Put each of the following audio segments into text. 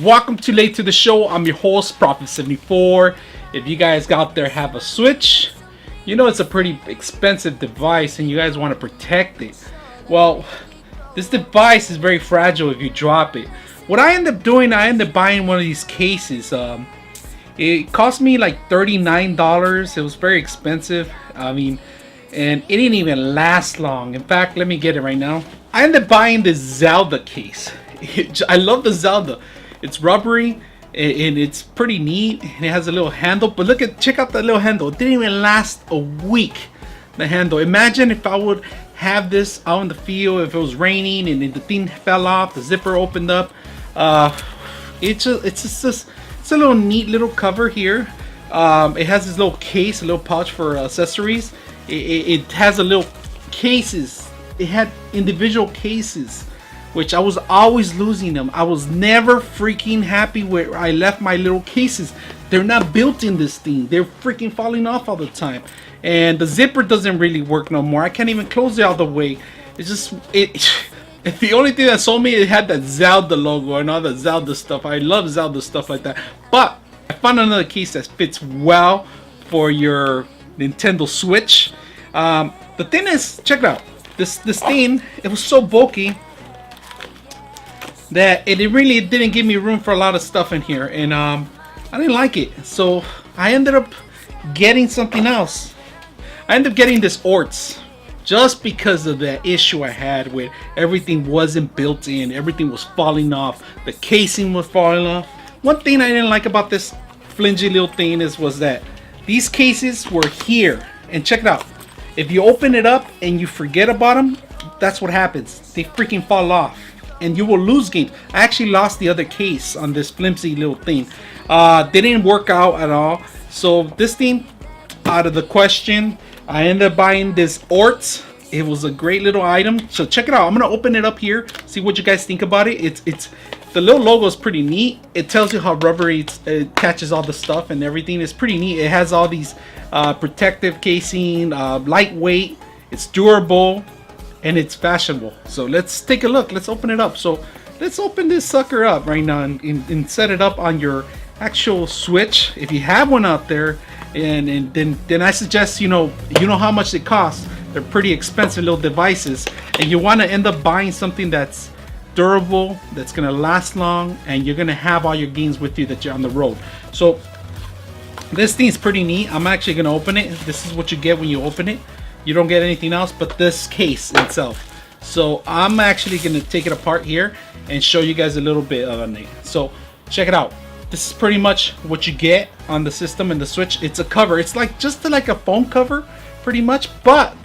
Welcome too late to the show. I'm your host, Prophet74. If you guys out there have a Switch, you know it's a pretty expensive device and you guys want to protect it. Well, this device is very fragile if you drop it. What I end up doing, I end up buying one of these cases. It cost me like $39. It was very expensive. And it didn't even last long. In fact, let me get it right now. I ended up buying this Zelda case. I love the Zelda. It's rubbery and it's pretty neat. And it has a little handle. But check out that little handle. It didn't even last a week. The handle. Imagine if I would have this out in the field, if it was raining and the thing fell off, the zipper opened up. It's a little neat little cover here. It has this little case, a little pouch for accessories. It has a little cases. It had individual cases, which I was always losing them. I was never freaking happy where I left my little cases. They're not built in this thing. They're freaking falling off all the time. And the zipper doesn't really work no more. I can't even close it all the way. It's just, the only thing that sold me, it had that Zelda logo and all the Zelda stuff. I love Zelda stuff like that. But I found another case that fits well for your Nintendo Switch. The thing is, check it out. This thing, it was so bulky that it really didn't give me room for a lot of stuff in here, and I didn't like it. So I ended up getting something else. I ended up getting this Ortz just because of the issue I had with everything wasn't built in, everything was falling off, the casing was falling off. One thing I didn't like about this flimsy little thing was that these cases were here, and check it out. If you open it up and you forget about them, that's what happens. They freaking fall off and you will lose games. I actually lost the other case on this flimsy little thing. They didn't work out at all. So this thing, out of the question. I ended up buying this Ortz. It was a great little item. So check it out. I'm gonna open it up here, see what you guys think about it. It's the little logo is pretty neat. It tells you how rubbery it catches all the stuff and everything. It's pretty neat. It has all these protective casing, lightweight, it's durable, and it's fashionable. So let's take a look. Let's open it up. So let's open this sucker up right now and set it up on your actual Switch if you have one out there. And then I suggest, you know how much it costs. They're pretty expensive little devices, and you want to end up buying something that's durable, that's gonna last long, and you're gonna have all your games with you that you're on the road. So this thing's pretty neat. I'm actually gonna open it. This is what you get when you open it. You don't get anything else but this case itself. So I'm actually gonna take it apart here and show you guys a little bit of it. So check it out. This is pretty much what you get on the system and the Switch. It's a cover. It's like just like a phone cover, pretty much. But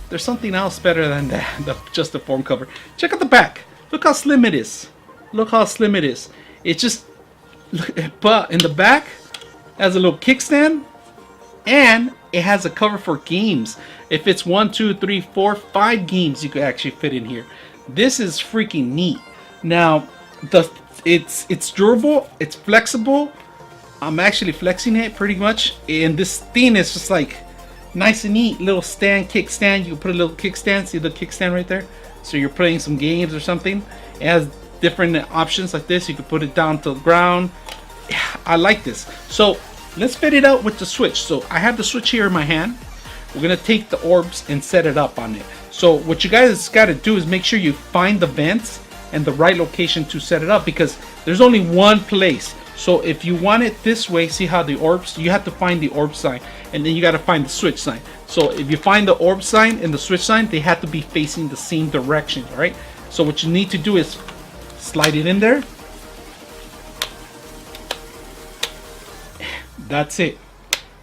there's something else better than that, just a phone cover. Check out the back. Look how slim it is. Look how slim it is. It's just, but in the back, it has a little kickstand, and it has a cover for games. If it's 1, 2, 3, 4, 5 games, you could actually fit in here. This is freaking neat. Now, it's durable, it's flexible. I'm actually flexing it pretty much, and this thing is just like nice and neat. Little stand, kickstand. You can put a little kickstand. See the kickstand right there? So you're playing some games or something. It has different options like this. You can put it down to the ground. I like this. So let's fit it out with the Switch. So I have the Switch here in my hand. We're gonna take the Ortz and set it up on it. So what you guys got to do is make sure you find the vents and the right location to set it up, because there's only one place. So if you want it this way, see how the Ortz, you have to find the Ortz sign, and then you got to find the Switch sign. So if you find the Ortz sign and the Switch sign, they have to be facing the same direction. All right, so what you need to do is slide it in there. That's it.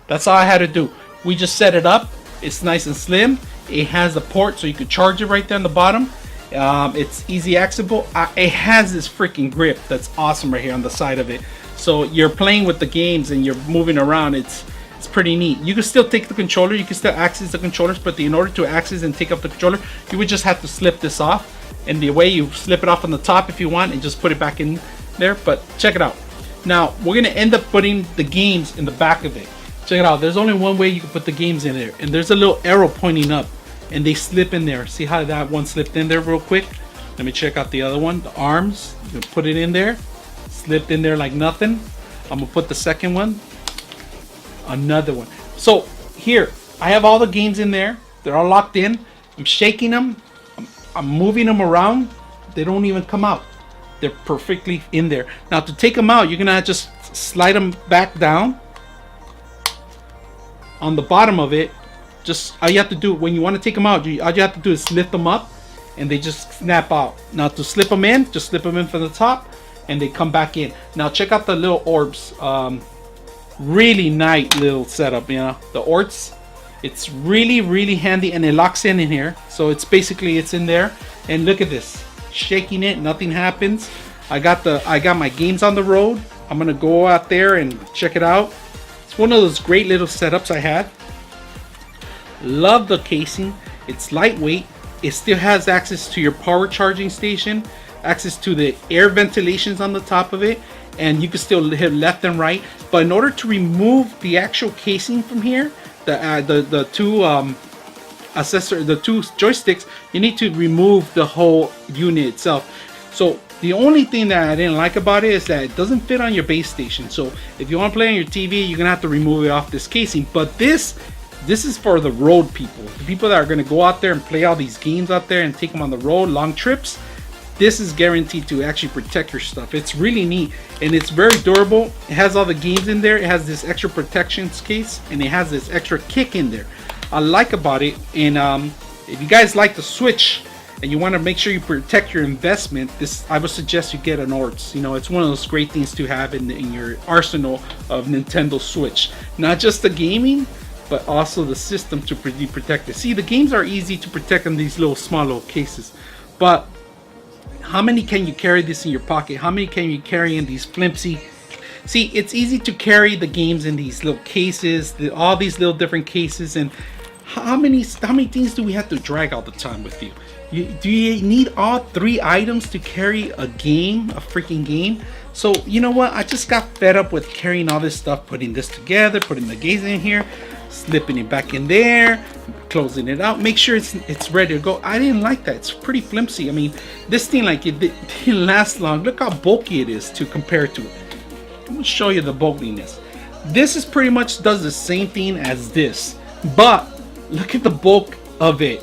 That's all I had to do. We just set it up. It's nice and slim. It has the port so you can charge it right there on the bottom. It's easy accessible. It has this freaking grip that's awesome right here on the side of it. So you're playing with the games and you're moving around. It's pretty neat. You can still take the controller. You can still access the controllers, but in order to access and take up the controller, you would just have to slip this off. And the way you slip it off on the top if you want, and just put it back in there. But check it out. Now we're gonna end up putting the games in the back of it. Check it out. There's only one way you can put the games in there, and there's a little arrow pointing up, and they slip in there. See how that one slipped in there real quick? Let me check out the other one. The arms, you put it in there, slipped in there like nothing. I'm gonna put the second one, another one. So here, I have all the games in there. They're all locked in. I'm shaking them. I'm moving them around. They don't even come out. They're perfectly in there. Now to take them out, you're gonna just slide them back down on the bottom of it. Just all you have to do when you want to take them out, all you have to do is lift them up and they just snap out. Now to slip them in, just slip them in from the top and they come back in. Now check out the little Ortz. Really nice little setup, you know, the Ortz. It's really handy and it locks in here. So it's basically, it's in there. And look at this, shaking it, nothing happens. I got my games on the road. I'm gonna go out there and check it out. It's one of those great little setups I had. Love the casing. It's lightweight. It still has access to your power charging station, access to the air ventilations on the top of it, and you can still hit left and right. But in order to remove the actual casing from here, the two accessory, the two joysticks, you need to remove the whole unit itself. So the only thing that I didn't like about it is that it doesn't fit on your base station. So if you want to play on your TV, you're gonna have to remove it off this casing. But this is for the road people, the people that are gonna go out there and play all these games out there and take them on the road, long trips. This is guaranteed to actually protect your stuff. It's really neat and it's very durable. It has all the games in there. It has this extra protections case and it has this extra kick in there. I like about it. And if you guys like the Switch and you want to make sure you protect your investment, I would suggest you get an Ortz. You know, it's one of those great things to have in your arsenal of Nintendo Switch. Not just the gaming, but also the system to be protected. See, the games are easy to protect in these little small little cases, but how many can you carry this in your pocket? How many can you carry in these flimsy? See, it's easy to carry the games in these little cases, all these little different cases, and how many things do we have to drag all the time with you? Do you need all 3 items to carry a game, a freaking game? So you know what? I just got fed up with carrying all this stuff, putting this together, putting the games in here, slipping it back in there, closing it out, make sure it's ready to go. I didn't like that. It's pretty flimsy. I mean, this thing, like, it didn't last long. Look how bulky it is to compare to it. I'm gonna show you the bulkiness. This is pretty much does the same thing as this, but look at the bulk of it.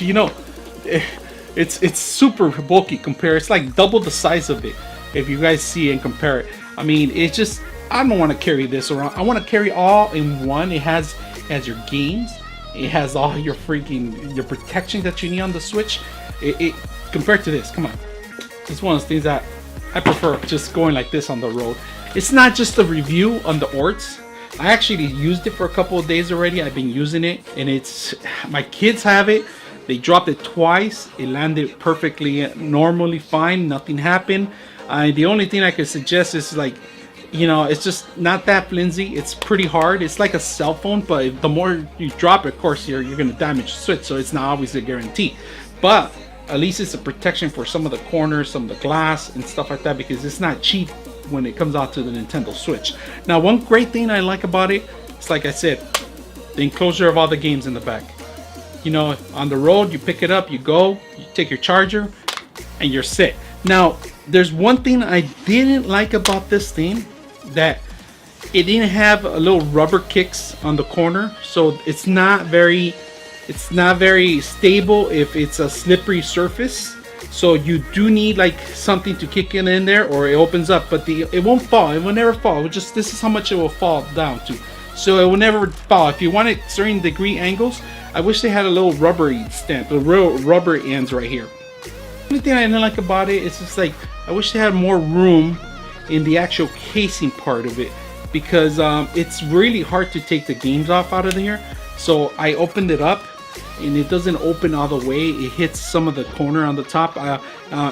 You know, it's super bulky compared. It's like double the size of it if you guys see and compare it. I mean, it's just, I don't want to carry this around. I want to carry all in one. It has your games. It has all your protection that you need on the Switch. It compared to this, come on. It's one of those things that I prefer just going like this on the road. It's not just a review on the Ortz. I actually used it for a couple of days already. I've been using it and it's, my kids have it. They dropped it twice. It landed perfectly, normally fine. Nothing happened. The only thing I could suggest is, like, you know, it's just not that flimsy. It's pretty hard. It's like a cell phone, but the more you drop it, of course, you're going to damage the Switch. So it's not always a guarantee. But at least it's a protection for some of the corners, some of the glass and stuff like that, because it's not cheap when it comes out to the Nintendo Switch. Now, one great thing I like about it is, like I said, the enclosure of all the games in the back. You know, on the road, you pick it up, you go, you take your charger, and you're set. Now, there's one thing I didn't like about this thing, that it didn't have a little rubber kicks on the corner, so it's not very stable if it's a slippery surface. So you do need like something to kick it in there, or it opens up, but it won't fall. It will never fall. This is how much it will fall down to. So it will never fall. If you want it certain degree angles, I wish they had a little rubbery stamp, the real rubber ends right here. The only thing I didn't like about it is just like, I wish they had more room in the actual casing part of it, because it's really hard to take the games off out of here. So I opened it up and it doesn't open all the way. It hits some of the corner on the top.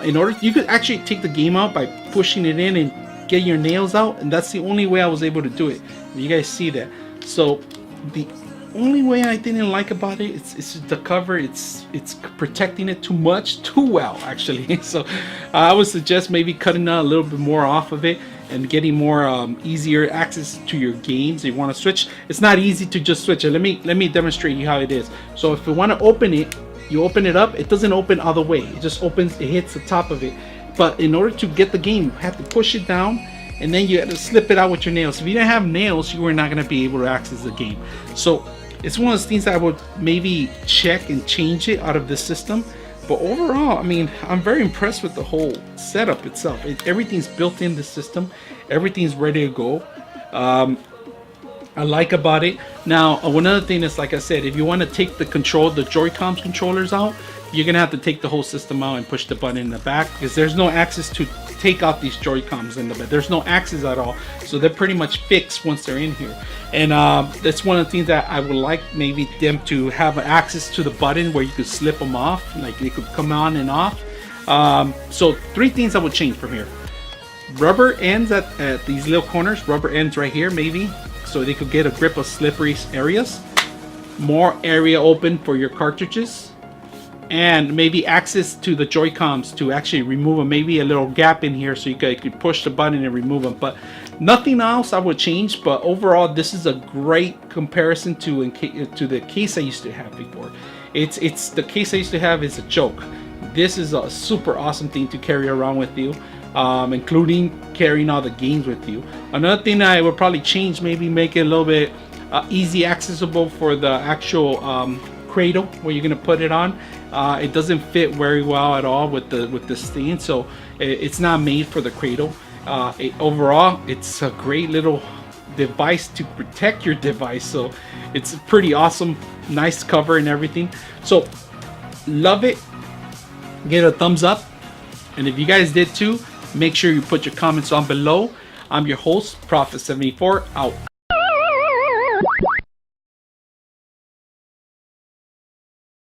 You could actually take the game out by pushing it in and get your nails out, and that's the only way I was able to do it. You guys see that? So the only way I didn't like about it, it's the cover. It's protecting it too well actually. So I would suggest maybe cutting out a little bit more off of it and getting more easier access to your games. You want to switch, it's not easy to just switch it. Let me demonstrate you how it is. So if you want to open it, you open it up. It doesn't open all the way. It just opens, it hits the top of it. but in order to get the game, you have to push it down, and then you have to slip it out with your nails. If you didn't have nails, you were not going to be able to access the game. So it's one of those things that I would maybe check and change it out of this system. But overall, I mean, I'm very impressed with the whole setup itself. Everything's built in the system. Everything's ready to go. I like about it. Now, one other thing is, like I said, if you want to take the Joy-Con controllers out, you're gonna have to take the whole system out and push the button in the back, because there's no access to take out these Joy-Cons in the back. There's no access at all, so they're pretty much fixed once they're in here. And that's one of the things that I would like maybe them to have access to the button where you could slip them off, like they could come on and off. So 3 things I would change from here: rubber ends at these little corners, rubber ends right here maybe, so they could get a grip of slippery areas, more area open for your cartridges, and maybe access to the Joy-Cons to actually remove them. Maybe a little gap in here so you could push the button and remove them. But nothing else I would change. But overall, this is a great comparison to the case I used to have before. It's the case I used to have is a joke. This is a super awesome thing to carry around with you, including carrying all the games with you. Another thing that I would probably change, maybe make it a little bit easy accessible for the actual cradle where you're gonna put it on. It doesn't fit very well at all with the stand, so it's not made for the cradle. Overall, it's a great little device to protect your device, so it's pretty awesome, nice cover and everything. So love it. Give it a thumbs up, and if you guys did too, make sure you put your comments down below. I'm your host, Prophet74, out.